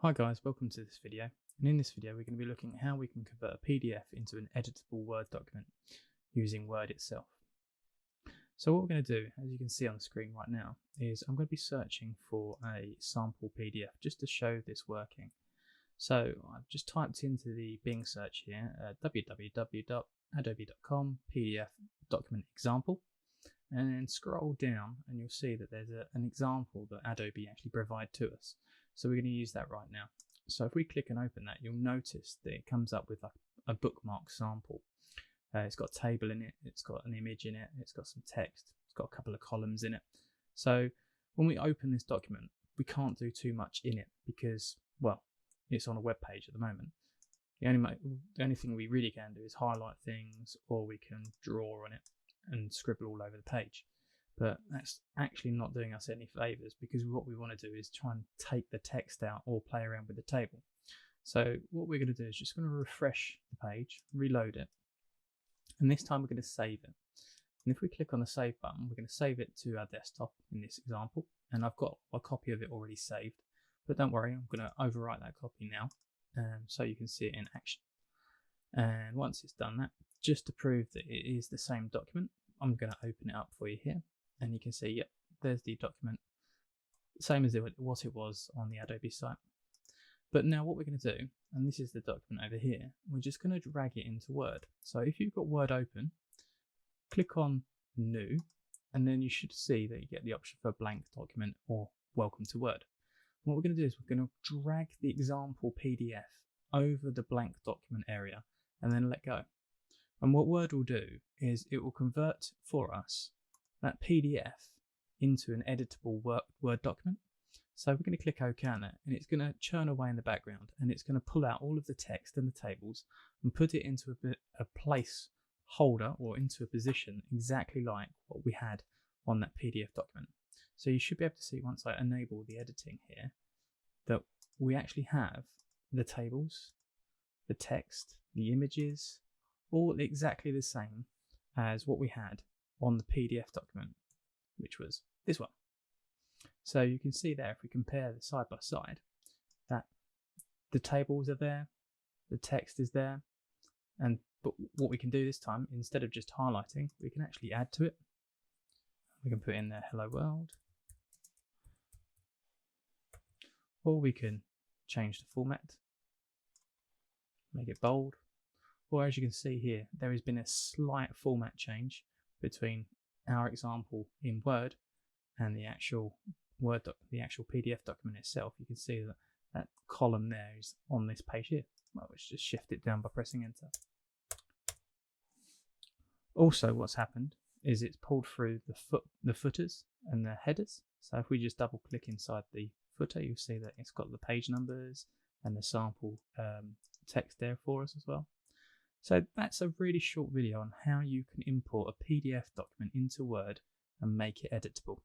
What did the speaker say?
Hi guys, welcome to this video, and in this video we're going to be looking at how we can convert a PDF into an editable Word document using Word itself. So what we're going to do, as you can see on the screen right now, is I'm going to be searching for a sample PDF just to show this working. So I've just typed into the Bing search here, www.adobe.com PDF document example, and then scroll down and you'll see that there's an example that Adobe actually provide to us. So we're going to use that right now. So if we click and open that, you'll notice that it comes up with like a bookmark sample. It's got a table in it, it's got an image in it, it's got some text, it's got a couple of columns in it. So when we open this document, we can't do too much in it because, well, it's on a web page at the moment. The only thing we really can do is highlight things, or we can draw on it and scribble all over the page. But that's actually not doing us any favors, because what we want to do is try and take the text out or play around with the table. So what we're going to do is just going to refresh the page, reload it, and this time we're going to save it. And if we click on the save button, we're going to save it to our desktop in this example, and I've got a copy of it already saved, but don't worry, I'm going to overwrite that copy now so you can see it in action. And once it's done that, just to prove that it is the same document, I'm going to open it up for you here. And you can see, yep, there's the document, same as what it was on the Adobe site. But now what we're going to do, and this is the document over here, we're just going to drag it into Word. So if you've got Word open, click on New, and then you should see that you get the option for blank document or Welcome to Word. What we're going to do is we're going to drag the example PDF over the blank document area and then let go. And what Word will do is it will convert for us that PDF into an editable Word document. So we're going to click OK on it, and it's going to churn away in the background, and it's going to pull out all of the text and the tables and put it into a place holder, or into a position exactly like what we had on that PDF document. So you should be able to see, once I enable the editing here, that we actually have the tables, the text, the images, all exactly the same as what we had on the PDF document, which was this one. So you can see there, if we compare the side by side, that the tables are there, the text is there, but what we can do this time, instead of just highlighting, we can actually add to it. We can put in there hello world, or we can change the format, make it bold, or as you can see here, there has been a slight format change between our example in Word and the actual PDF document itself. You can see that that column there is on this page here. Well, let's just shift it down by pressing enter. Also, what's happened is it's pulled through the footers and the headers. So if we just double click inside the footer, you'll see that it's got the page numbers and the sample text there for us as well. So that's a really short video on how you can import a PDF document into Word and make it editable.